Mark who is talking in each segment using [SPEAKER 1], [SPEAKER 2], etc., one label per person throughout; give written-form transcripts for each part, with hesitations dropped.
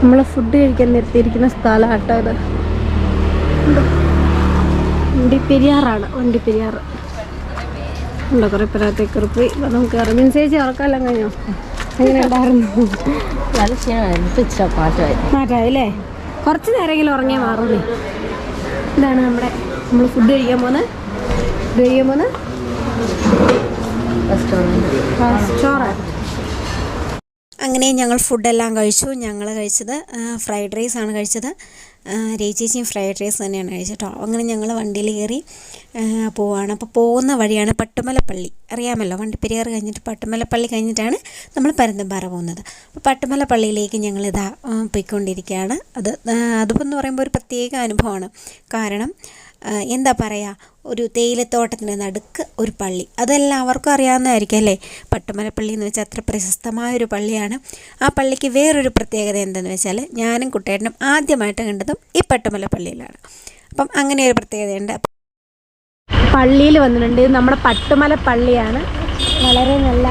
[SPEAKER 1] നമ്മൾ ഫുഡ് കഴിക്കാൻ നിർത്തിയിരിക്കുന്ന സ്ഥലമാട്ടോ ഇത്. വണ്ടിപ്പെരിയാറാണ്, വണ്ടിപ്പെരിയാറ് ഉണ്ടോ. കുറേ പേരത്തേക്ക് പോയി നമുക്ക് ഇറങ്ങി ചേച്ചി ഉറക്കാമെല്ലാം കഴിഞ്ഞോ? എങ്ങനെ ഉണ്ടായിരുന്നു? മാറ്റായില്ലേ? കുറച്ച് നേരമെങ്കിലും ഉറങ്ങിയാൽ മാറുന്നേ. ഇതാണ് നമ്മൾ ഫുഡ് കഴിക്കാൻ പോകുന്നത്. റെസ്റ്റോറൻറ്റ്. അങ്ങനെ ഞങ്ങൾ ഫുഡെല്ലാം കഴിച്ചു. ഞങ്ങൾ കഴിച്ചത് ഫ്രൈഡ് റൈസാണ് കഴിച്ചത്. ചേച്ചിയും ഫ്രൈഡ് റൈസ് തന്നെയാണ് കഴിച്ചത് കേട്ടോ. അങ്ങനെ ഞങ്ങൾ വണ്ടിയിൽ കയറി പോവാണ്. അപ്പോൾ പോകുന്ന വഴിയാണ് പട്ടുമലപ്പള്ളി, അറിയാമല്ലോ. വണ്ടിപ്പെരിയാർ കഴിഞ്ഞിട്ട് പട്ടുമലപ്പള്ളി കഴിഞ്ഞിട്ടാണ് നമ്മൾ പരുന്തുംപാറ പോകുന്നത്. അപ്പോൾ പട്ടുമലപ്പള്ളിയിലേക്ക് ഞങ്ങളിതാ പോയിക്കൊണ്ടിരിക്കുകയാണ്. അതിപ്പോൾ പറയുമ്പോൾ ഒരു പ്രത്യേക അനുഭവമാണ്. കാരണം എന്താ പറയുക, ഒരു തേയിലത്തോട്ടത്തിൻ്റെ നടുക്ക് ഒരു പള്ളി. അതെല്ലാവർക്കും അറിയാവുന്നതായിരിക്കും അല്ലേ. പട്ടുമലപ്പള്ളി എന്ന് വെച്ചാൽ അത്ര പ്രശസ്തമായൊരു പള്ളിയാണ്. ആ പള്ളിക്ക് വേറൊരു പ്രത്യേകത എന്തെന്ന് വെച്ചാൽ ഞാനും കുട്ടേട്ടനും ആദ്യമായിട്ട് കണ്ടതും ഈ പട്ടുമലപ്പള്ളിയിലാണ്. അപ്പം അങ്ങനെ ഒരു പ്രത്യേകതയുണ്ട്. പള്ളിയിൽ വന്നിട്ടുണ്ട്. ഇത് നമ്മുടെ പട്ടുമല പള്ളിയാണ്. വളരെ നല്ല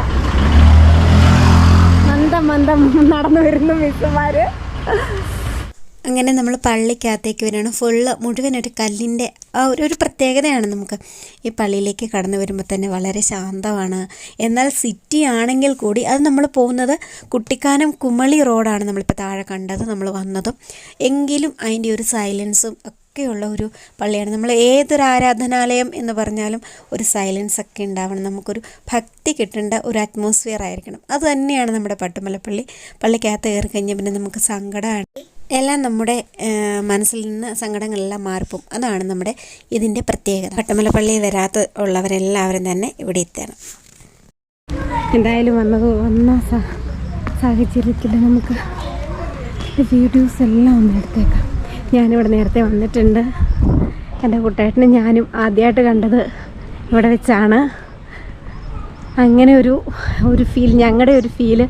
[SPEAKER 1] മന്ദം നടന്നു വരുന്ന മിസ്സുമാർ. അങ്ങനെ നമ്മൾ പള്ളിക്കകത്തേക്ക് വരികയാണ്. മുഴുവനൊരു കല്ലിൻ്റെ ഒരു പ്രത്യേകതയാണ് നമുക്ക്. ഈ പള്ളിയിലേക്ക് കടന്നു വരുമ്പോൾ തന്നെ വളരെ ശാന്തമാണ്. എന്നാൽ സിറ്റി ആണെങ്കിൽ കൂടി അത് നമ്മൾ പോകുന്നത് കുട്ടിക്കാനം കുമളി റോഡാണ് നമ്മളിപ്പോൾ താഴെ കണ്ടത്, നമ്മൾ വന്നതും. എങ്കിലും അതിൻ്റെ ഒരു സൈലൻസും ഒക്കെയുള്ള ഒരു പള്ളിയാണ്. നമ്മൾ ഏതൊരു ആരാധനാലയം എന്ന് പറഞ്ഞാലും ഒരു സൈലൻസ് ഒക്കെ ഉണ്ടാവണം. നമുക്കൊരു ഭക്തി കിട്ടേണ്ട ഒരു അറ്റ്മോസ്ഫിയർ ആയിരിക്കണം. അത് തന്നെയാണ് നമ്മുടെ പട്ടുമലപ്പള്ളി. പള്ളിക്കകത്ത് കയറി കഴിഞ്ഞാൽ പിന്നെ നമുക്ക് സങ്കടമാണ്, എല്ലാം നമ്മുടെ മനസ്സിൽ നിന്ന് സങ്കടങ്ങളെല്ലാം മാറിപ്പോവും. അതാണ് നമ്മുടെ ഇതിൻ്റെ പ്രത്യേകത. പട്ടുമലപ്പള്ളി ഉള്ളവരെല്ലാവരും തന്നെ ഇവിടെ എത്തണം. എന്തായാലും വന്ന സാഹചര്യത്തിൽ നമുക്ക് വീഡിയോസ് എല്ലാം ഒന്ന് എടുത്തേക്കാം. ഞാനിവിടെ നേരത്തെ വന്നിട്ടുണ്ട്. എൻ്റെ കുട്ടേട്ടനും ഞാനും ആദ്യമായിട്ട് കണ്ടത് ഇവിടെ വെച്ചാണ്. അങ്ങനെ ഒരു ഫീൽ, ഞങ്ങളുടെ ഒരു ഫീൽ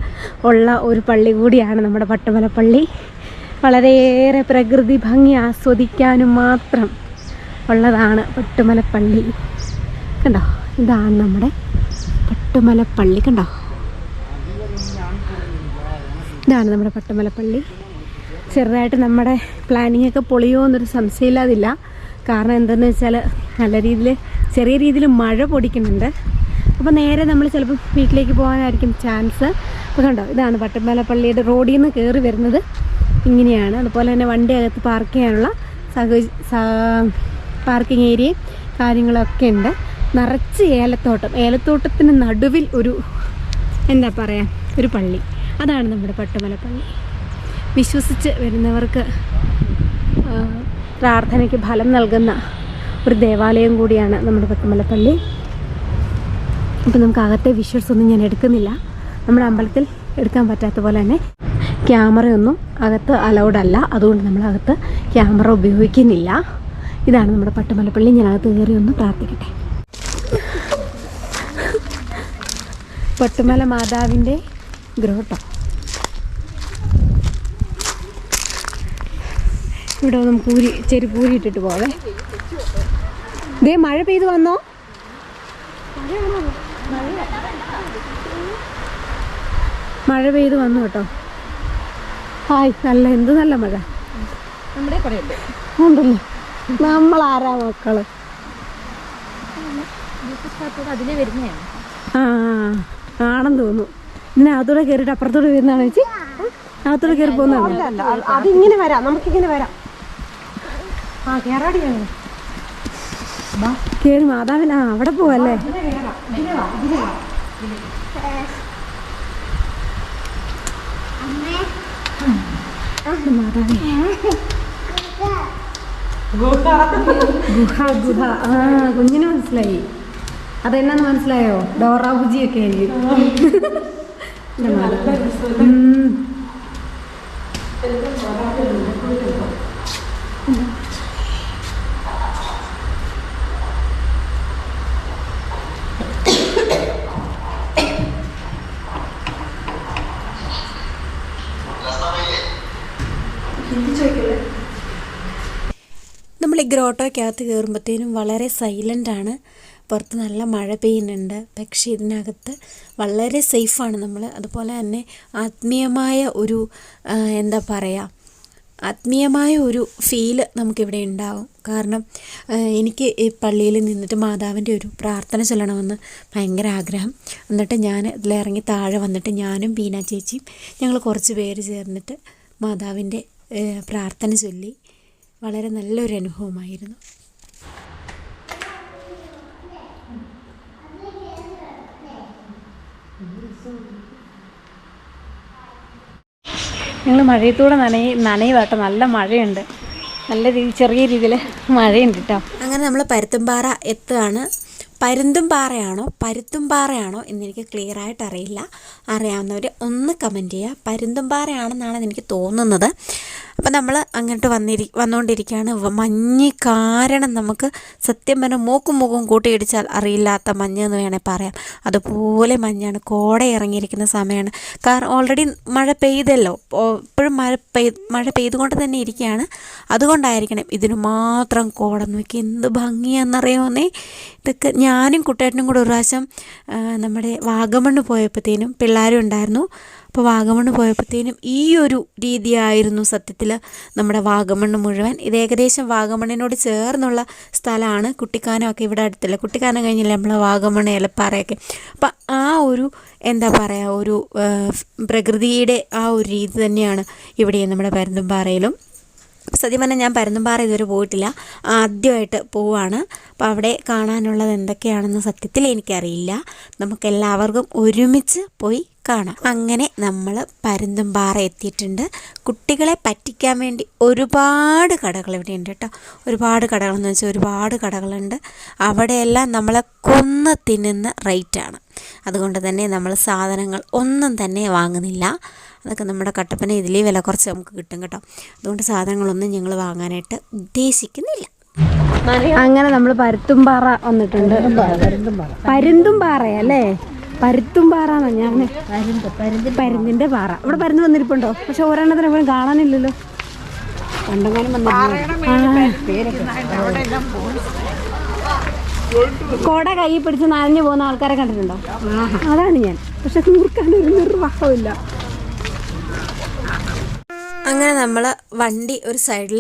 [SPEAKER 1] ഉള്ള ഒരു പള്ളി കൂടിയാണ് നമ്മുടെ പട്ടുമലപ്പള്ളി. വളരെയേറെ പ്രകൃതി ഭംഗി ആസ്വദിക്കാനും മാത്രം ഉള്ളതാണ് പട്ടുമലപ്പള്ളി. കണ്ടോ, ഇതാണ് നമ്മുടെ പട്ടുമലപ്പള്ളി. കണ്ടോ, ഇതാണ് നമ്മുടെ പട്ടുമലപ്പള്ളി. ചെറുതായിട്ട് നമ്മുടെ പ്ലാനിങ്ങൊക്കെ പൊളിയോ എന്നൊരു സംശയമില്ലാതില്ല. കാരണം എന്തെന്ന് വെച്ചാൽ ചെറിയ രീതിയിൽ മഴ പൊടിക്കുന്നുണ്ട്. അപ്പോൾ നേരെ നമ്മൾ ചിലപ്പോൾ വീട്ടിലേക്ക് പോകാനായിരിക്കും ചാൻസ്. അപ്പോൾ കണ്ടോ, ഇതാണ് പട്ടുമലപ്പള്ളിയുടെ റോഡിൽ നിന്ന് കയറി വരുന്നത് ഇങ്ങനെയാണ്. അതുപോലെ തന്നെ വണ്ടി അകത്ത് പാർക്ക് ചെയ്യാനുള്ള പാർക്കിംഗ് ഏരിയയും കാര്യങ്ങളൊക്കെ ഉണ്ട്. നിറച്ച് ഏലത്തോട്ടത്തിന് നടുവിൽ എന്താ പറയുക, ഒരു പള്ളി. അതാണ് നമ്മുടെ പട്ടുമലപ്പള്ളി. വിശ്വസിച്ച് വരുന്നവർക്ക് പ്രാർത്ഥനയ്ക്ക് ഫലം നൽകുന്ന ഒരു ദേവാലയം കൂടിയാണ് നമ്മുടെ പട്ടുമലപ്പള്ളി. അപ്പോൾ നമുക്ക് അകത്തെ വിഷ്വൽസ് ഒന്നും ഞാൻ എടുക്കുന്നില്ല. നമ്മുടെ അമ്പലത്തിൽ എടുക്കാൻ പറ്റാത്ത പോലെ തന്നെ ക്യാമറയൊന്നും അകത്ത് അലൗഡ് അല്ല. അതുകൊണ്ട് നമ്മളകത്ത് ക്യാമറ ഉപയോഗിക്കുന്നില്ല. ഇതാണ് നമ്മുടെ പട്ടുമലപ്പള്ളി. ഞാൻ അകത്ത് കയറി ഒന്ന് പ്രാർത്ഥിക്കട്ടെ. പട്ടുമല മാതാവിൻ്റെ ഗ്രോട്ടോ. ഇവിടെ നമുക്ക് ചെരുപ്പൂരി ഇട്ടിട്ട് പോവേ. ദേ മഴ പെയ്ത് വന്നോ? മഴ പെയ്ത് വന്നു കേട്ടോ. ഹായ്, എന്ത് നല്ല മഴ ഉണ്ടല്ലോ. നമ്മളാരാ മക്കള്? ആണെന്ന് തോന്നുന്നു. ഇതിനകത്തൂടെ കയറിയിട്ട് അപ്പുറത്തൂടെ വരുന്നതാണ് ചേച്ചി. അകത്തൂടെ കയറി പോകുന്നതാണ്. അതിങ്ങനെ വരാം, നമുക്കിങ്ങനെ വരാം. കയറി മാതാവിന് അവിടെ പോവല്ലേ? ഗുഹ. കുഞ്ഞിന് മനസ്സിലായി. അതെന്നാന്ന് മനസ്സിലായോ? ഡോറാ ബുജിയൊക്കെ ആയിരിക്കും. നമ്മൾ ഈ ഗ്രോട്ടോയ്ക്കകത്ത് കയറുമ്പോഴത്തേനും വളരെ സൈലൻ്റാണ്. പുറത്ത് നല്ല മഴ പെയ്യുന്നുണ്ട്. പക്ഷേ ഇതിനകത്ത് വളരെ സേഫാണ് നമ്മൾ. അതുപോലെ തന്നെ ആത്മീയമായ ഒരു എന്താ പറയുക, ആത്മീയമായ ഒരു ഫീല് നമുക്കിവിടെ ഉണ്ടാവും. കാരണം എനിക്ക് ഈ പള്ളിയിൽ നിന്നിട്ട് മാതാവിൻ്റെ ഒരു പ്രാർത്ഥന ചൊല്ലണമെന്ന് ഭയങ്കര ആഗ്രഹം. എന്നിട്ട് ഞാൻ ഇതിലിറങ്ങി താഴെ വന്നിട്ട് ഞാനും ബീന ചേച്ചിയും ഞങ്ങൾ കുറച്ച് പേര് ചേർന്നിട്ട് മാതാവിൻ്റെ പ്രാർത്ഥന ചൊല്ലി. വളരെ നല്ലൊരു അനുഭവമായിരുന്നു.
[SPEAKER 2] ഞങ്ങൾ മഴയത്തൂടെ നനയുവാട്ടോ. നല്ല മഴയുണ്ട്, നല്ല ചെറിയ രീതിയിൽ മഴയുണ്ട് കേട്ടോ.
[SPEAKER 1] അങ്ങനെ നമ്മൾ പരുത്തുംപാറ എത്തുകയാണ്. പരുന്തുംപാറയാണോ പരുത്തുംപാറയാണോ എന്നെനിക്ക് ക്ലിയറായിട്ട് അറിയില്ല. അറിയാവുന്നവർ ഒന്ന് കമൻറ്റ് ചെയ്യുക. പരുന്തുംപാറയാണെന്നാണ് എനിക്ക് തോന്നുന്നത്. അപ്പം നമ്മൾ അങ്ങോട്ട് വന്നുകൊണ്ടിരിക്കുകയാണ്. മഞ്ഞ് കാരണം നമുക്ക് സത്യം പറഞ്ഞാൽ മൂക്കും കൂട്ടിയിടിച്ചാൽ അറിയില്ലാത്ത മഞ്ഞ് എന്ന് വേണേൽ പറയാം. അതുപോലെ മഞ്ഞാണ്. കോട ഇറങ്ങിയിരിക്കുന്ന സമയമാണ്. കാരണം ഓൾറെഡി മഴ പെയ്തല്ലോ, ഇപ്പോഴും മഴ പെയ്തുകൊണ്ട് തന്നെ ഇരിക്കുകയാണ്. അതുകൊണ്ടായിരിക്കണം ഇതിന് മാത്രം കോട. നോക്കി എന്ത് ഭംഗിയാണെന്നറിയാമെന്നേ. ഇതൊക്കെ ഞാനും കുട്ടേട്ടനും കൂടെ ഒരു പ്രാവശ്യം നമ്മുടെ വാഗമണ്ണ് പോയപ്പോഴത്തേനും പിള്ളേരും ഉണ്ടായിരുന്നു. അപ്പോൾ വാഗമണ്ണ് പോയപ്പോഴത്തേനും ഈ ഒരു രീതിയായിരുന്നു സത്യത്തിൽ നമ്മുടെ വാഗമണ്ണ് മുഴുവൻ. ഇത് ഏകദേശം വാഗമണ്ണിനോട് ചേർന്നുള്ള സ്ഥലമാണ്. കുട്ടിക്കാനമൊക്കെ ഇവിടെ അടുത്തില്ല. കുട്ടിക്കാനം കഴിഞ്ഞില്ല നമ്മൾ വാഗമണ്ണ് ഏലപ്പാറയൊക്കെ. അപ്പം ആ ഒരു എന്താ പറയുക, ഒരു പ്രകൃതിയുടെ ആ ഒരു രീതി തന്നെയാണ് ഇവിടെ നമ്മുടെ പരുന്തുംപാറയിലും. സത്യം പറഞ്ഞാൽ ഞാൻ പരുന്തുംപാറ ഇതുവരെ പോയിട്ടില്ല, ആദ്യമായിട്ട് പോവുകയാണ്. അപ്പോൾ അവിടെ കാണാനുള്ളത് എന്തൊക്കെയാണെന്ന് സത്യത്തിൽ എനിക്കറിയില്ല. നമുക്കെല്ലാവർക്കും ഒരുമിച്ച് പോയി കാണാം. അങ്ങനെ നമ്മൾ പരുന്തുംപാറ എത്തിയിട്ടുണ്ട്. കുട്ടികളെ പറ്റിക്കാൻ വേണ്ടി ഒരുപാട് കടകൾ ഇവിടെ ഉണ്ട് കേട്ടോ. ഒരുപാട് കടകളെന്ന് വെച്ചാൽ ഒരുപാട് കടകളുണ്ട്. അവിടെയെല്ലാം നമ്മളെ കൊന്ന് തിന്നുന്ന റേറ്റാണ്. അതുകൊണ്ട് തന്നെ നമ്മൾ സാധനങ്ങൾ ഒന്നും തന്നെ വാങ്ങുന്നില്ല. അതൊക്കെ നമ്മുടെ കട്ടപ്പന ഇതിലേ വില കുറച്ച് നമുക്ക് കിട്ടും കേട്ടോ. അതുകൊണ്ട് സാധനങ്ങളൊന്നും ഞങ്ങൾ വാങ്ങാനായിട്ട് ഉദ്ദേശിക്കുന്നില്ല.
[SPEAKER 2] അങ്ങനെ നമ്മൾ പരുത്തുംപാറ വന്നിട്ടുണ്ട്. പരുന്തുംപാറയല്ലേ, പരുത്തുംപാറ ഞാൻ പരുന്തിൻ്റെ പാറ. ഇവിടെ പരുന്ത് വന്നിരിപ്പുണ്ടോ? പക്ഷെ ഒരെണ്ണത്തിന് എപ്പോഴും കാണാനില്ലല്ലോ. പണ്ടെങ്ങാനും കോട കൈ പിടിച്ച് നനഞ്ഞു പോകുന്ന ആൾക്കാരെ കണ്ടിട്ടുണ്ടോ? അതാണ് ഞാൻ. പക്ഷെ തീർക്കാനൊരു നിർവാഹമില്ല.
[SPEAKER 1] അങ്ങനെ നമ്മൾ വണ്ടി ഒരു സൈഡിൽ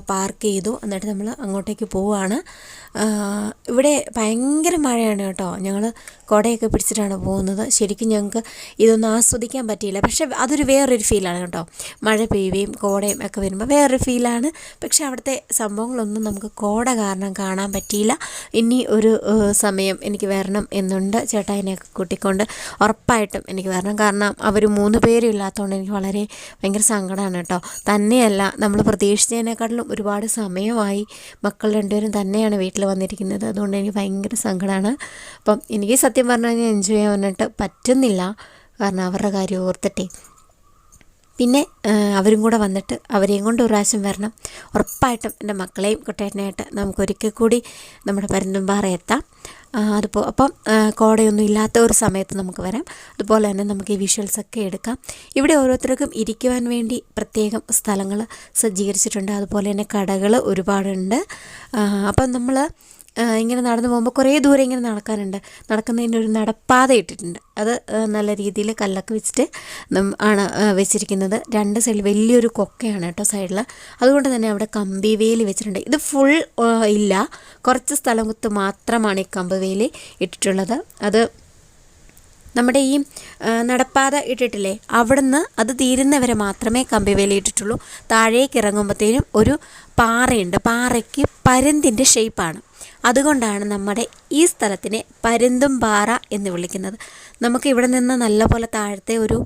[SPEAKER 1] പാർക്ക് ചെയ്തു. എന്നിട്ട് നമ്മൾ അങ്ങോട്ടേക്ക് പോവുകയാണ്. ഇവിടെ ഭയങ്കര മഴയാണ് കേട്ടോ. ഞങ്ങൾ കുടയൊക്കെ പിടിച്ചിട്ടാണ് പോകുന്നത്. ശരിക്കും ഞങ്ങൾക്ക് ഇതൊന്നും ആസ്വദിക്കാൻ പറ്റിയില്ല. പക്ഷേ അതൊരു വേറൊരു ഫീലാണ് കേട്ടോ. മഴ പെയ്യുകയും കോടയും ഒക്കെ വരുമ്പോൾ വേറൊരു ഫീലാണ്. പക്ഷേ അവിടുത്തെ സംഭവങ്ങളൊന്നും നമുക്ക് കോട കാരണം കാണാൻ പറ്റിയില്ല. ഇനി ഒരു സമയം എനിക്ക് വരണം എന്നുണ്ട്. ചേട്ടായിനെയൊക്കെ കൂട്ടിക്കൊണ്ട് ഉറപ്പായിട്ടും എനിക്ക് വരണം. കാരണം അവർ 3 പേരും ഇല്ലാത്തതുകൊണ്ട് എനിക്ക് വളരെ ഭയങ്കര സങ്കടമാണ് കേട്ടോ. തന്നെയല്ല, നമ്മൾ പ്രതീക്ഷിച്ചതിനേക്കാട്ടിലും ഒരുപാട് സമയമായി. മക്കൾ 2 പേരും തന്നെയാണ് വീട്ടിൽ വന്നിരിക്കുന്നത്. അതുകൊണ്ട് എനിക്ക് ഭയങ്കര സങ്കടമാണ്. അപ്പം എനിക്ക് സത്യം പറഞ്ഞു കഴിഞ്ഞാൽ എൻജോയ് ചെയ്യാനായിട്ട് പറ്റുന്നില്ല. കാരണം അവരുടെ കാര്യം ഓർത്തിട്ടേ. പിന്നെ അവരും കൂടെ വന്നിട്ട് അവരെയും കൊണ്ട് ഒരു പ്രാവശ്യം വരണം. ഉറപ്പായിട്ടും എൻ്റെ മക്കളെയും കുട്ടേട്ടനായിട്ട് നമുക്കൊരിക്കൽ കൂടി നമ്മുടെ പരുന്തുംപാറ എത്താം. അപ്പം കോടയൊന്നും ഇല്ലാത്ത ഒരു സമയത്ത് നമുക്ക് വരാം. അതുപോലെ തന്നെ നമുക്ക് ഈ വിഷ്വൽസൊക്കെ എടുക്കാം. ഇവിടെ ഓരോരുത്തർക്കും ഇരിക്കുവാൻ വേണ്ടി പ്രത്യേകം സ്ഥലങ്ങൾ സജ്ജീകരിച്ചിട്ടുണ്ട്. അതുപോലെ തന്നെ കടകൾ ഒരുപാടുണ്ട്. അപ്പം നമ്മൾ ഇങ്ങനെ നടന്നു പോകുമ്പോൾ കുറേ ദൂരം ഇങ്ങനെ നടക്കാനുണ്ട്. നടക്കുന്നതിൻ്റെ ഒരു നടപ്പാത ഇട്ടിട്ടുണ്ട്. അത് നല്ല രീതിയിൽ കല്ലൊക്കെ വെച്ചിട്ട് ആണ് വെച്ചിരിക്കുന്നത്. 2 സൈഡിൽ വലിയൊരു കൊക്കയാണ് കേട്ടോ സൈഡിൽ. അതുകൊണ്ട് തന്നെ അവിടെ കമ്പിവേലി വെച്ചിട്ടുണ്ട്. ഇത് ഫുൾ ഇല്ല, കുറച്ച് സ്ഥലത്ത് മാത്രമാണ് ഈ കമ്പിവേലി ഇട്ടിട്ടുള്ളത്. അത് നമ്മുടെ ഈ നടപ്പാത ഇട്ടിട്ടില്ലേ, അവിടുന്ന് അത് തീരുന്നവരെ മാത്രമേ കമ്പിവേലി ഇട്ടിട്ടുള്ളൂ. താഴേക്ക് ഇറങ്ങുമ്പോഴത്തേനും ഒരു പാറയുണ്ട്. പാറയ്ക്ക് പരുന്തിൻ്റെ ഷേപ്പാണ്. അതുകൊണ്ടാണ് നമ്മുടെ ഈ സ്ഥലത്തിനെ പരുന്തുംപാറ എന്ന് വിളിക്കുന്നത്. നമുക്ക് ഇവിടെ നിന്ന് നല്ലപോലെ താഴത്തെ ഒരു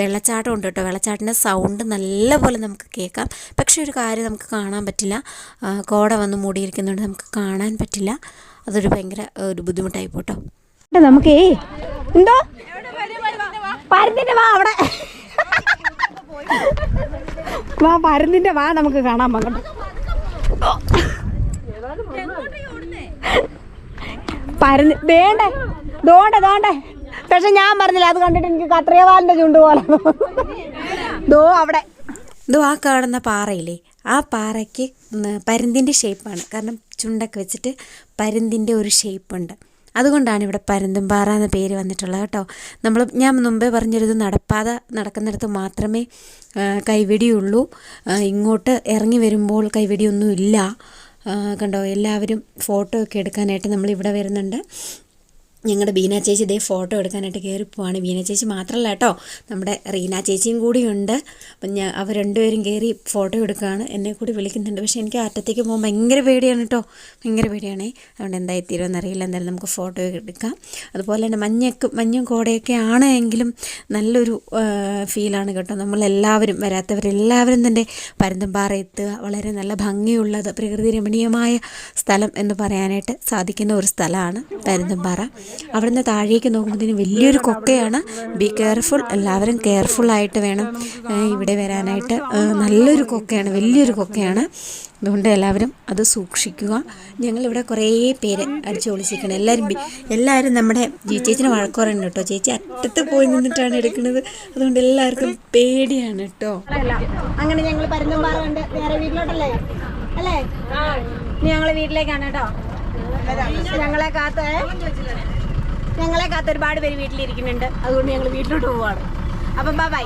[SPEAKER 1] വെള്ളച്ചാട്ടം ഉണ്ട് കേട്ടോ. വെള്ളച്ചാട്ടിൻ്റെ സൗണ്ട് നല്ലപോലെ നമുക്ക് കേൾക്കാം. പക്ഷേ ഒരു കാര്യം നമുക്ക് കാണാൻ പറ്റില്ല. കോട വന്ന് മൂടിയിരിക്കുന്നുണ്ട്, നമുക്ക് കാണാൻ പറ്റില്ല. അതൊരു ഭയങ്കര ഒരു ബുദ്ധിമുട്ടായി പോട്ടോ.
[SPEAKER 2] നമുക്കേ എന്തോ പരുന്തിൻ്റെ വാ, അവിടെ വാ, പരുന്തിൻ്റെ വാ നമുക്ക് കാണാൻ പറ്റും. പരുന്ത് വേണ്ടേ, ദോണ്ടേ. പക്ഷെ ഞാൻ പറഞ്ഞില്ല, അത് കണ്ടിട്ട് എനിക്ക് കത്രിയവാലിൻ്റെ ചുണ്ട് പോലെ. ദോ അവിടെ
[SPEAKER 1] ആ കാണുന്ന പാറയില്ലേ, ആ പാറയ്ക്ക് പരുന്തിൻ്റെ ഷേപ്പാണ്. കാരണം ചുണ്ടൊക്കെ വെച്ചിട്ട് പരുന്തിൻ്റെ ഒരു ഷേപ്പുണ്ട്. അതുകൊണ്ടാണ് ഇവിടെ പരുന്തുംപാറ എന്ന പേര് വന്നിട്ടുള്ളത് കേട്ടോ. ഞാൻ മുമ്പേ പറഞ്ഞിരുന്നത് നടപ്പാത നടക്കുന്നിടത്ത് മാത്രമേ കൈവെടിയുള്ളൂ. ഇങ്ങോട്ട് ഇറങ്ങി വരുമ്പോൾ കൈവെടിയൊന്നും ഇല്ല. കണ്ടോ, എല്ലാവരും ഫോട്ടോ ഒക്കെ എടുക്കാനായിട്ട് നമ്മളിവിടെ വരുന്നുണ്ട്. ഞങ്ങളുടെ ബീന ചേച്ചി ഇതേ ഫോട്ടോ എടുക്കാനായിട്ട് കയറിപ്പോവാണ്. ബീന ചേച്ചി മാത്രമല്ല കേട്ടോ, നമ്മുടെ റീന ചേച്ചിയും കൂടിയുണ്ട്. അപ്പം അവർ രണ്ടുപേരും കയറി ഫോട്ടോ എടുക്കുകയാണ്. എന്നെ കൂടി വിളിക്കുന്നുണ്ട്. പക്ഷേ എനിക്ക് അറ്റത്തേക്ക് പോകാൻ ഭയങ്കര പേടിയാണ് കേട്ടോ, ഭയങ്കര പേടിയാണേ. അതുകൊണ്ട് എന്തായിത്തീരുമെന്ന് അറിയില്ല. എന്തായാലും നമുക്ക് ഫോട്ടോ എടുക്കാം. അതുപോലെ തന്നെ മഞ്ഞും കോടയൊക്കെ ആണ് എങ്കിലും നല്ലൊരു ഫീലാണ് കേട്ടോ. നമ്മളെല്ലാവരും വരാത്തവരെല്ലാവരും തന്നെ പരുന്തുംപാറ എത്തുക. വളരെ നല്ല ഭംഗിയുള്ളത്, പ്രകൃതി രമണീയമായ സ്ഥലം എന്ന് പറയാനായിട്ട് സാധിക്കുന്ന ഒരു സ്ഥലമാണ് പരുന്തുംപാറ. അവിടുന്ന് താഴേക്ക് നോക്കുമ്പോഴത്തേനും വലിയൊരു കൊക്കയാണ്. ബി കെയർഫുൾ, എല്ലാവരും കെയർഫുള്ളായിട്ട് വേണം ഇവിടെ വരാനായിട്ട്. നല്ലൊരു കൊക്കയാണ്, വലിയൊരു കൊക്കയാണ്. അതുകൊണ്ട് എല്ലാവരും അത് സൂക്ഷിക്കുക. ഞങ്ങളിവിടെ കുറേ പേര് അടിച്ചു പൊളിച്ചിരിക്കണം. എല്ലാവരും നമ്മുടെ ചേച്ചിനെ വഴക്കുറയുണ്ട് കേട്ടോ. ചേച്ചി അറ്റത്ത് പോയി നിന്നിട്ടാണ് എടുക്കുന്നത്. അതുകൊണ്ട് എല്ലാവർക്കും പേടിയാണ് കേട്ടോ.
[SPEAKER 2] അങ്ങനെ ഞങ്ങൾ പരുന്തുംപാറ കണ്ട് നേരെ വീട്ടിലോട്ടല്ലേ അല്ലേ? ഇനി ഞങ്ങൾ വീട്ടിലേക്കാണ് കേട്ടോ. ഞങ്ങളെ കാത്ത് ഒരുപാട് പേര് വീട്ടിലിരിക്കുന്നുണ്ട്. അതുകൊണ്ട് ഞങ്ങൾ വീട്ടിലോട്ട് പോവാണ്. അപ്പം ബൈ.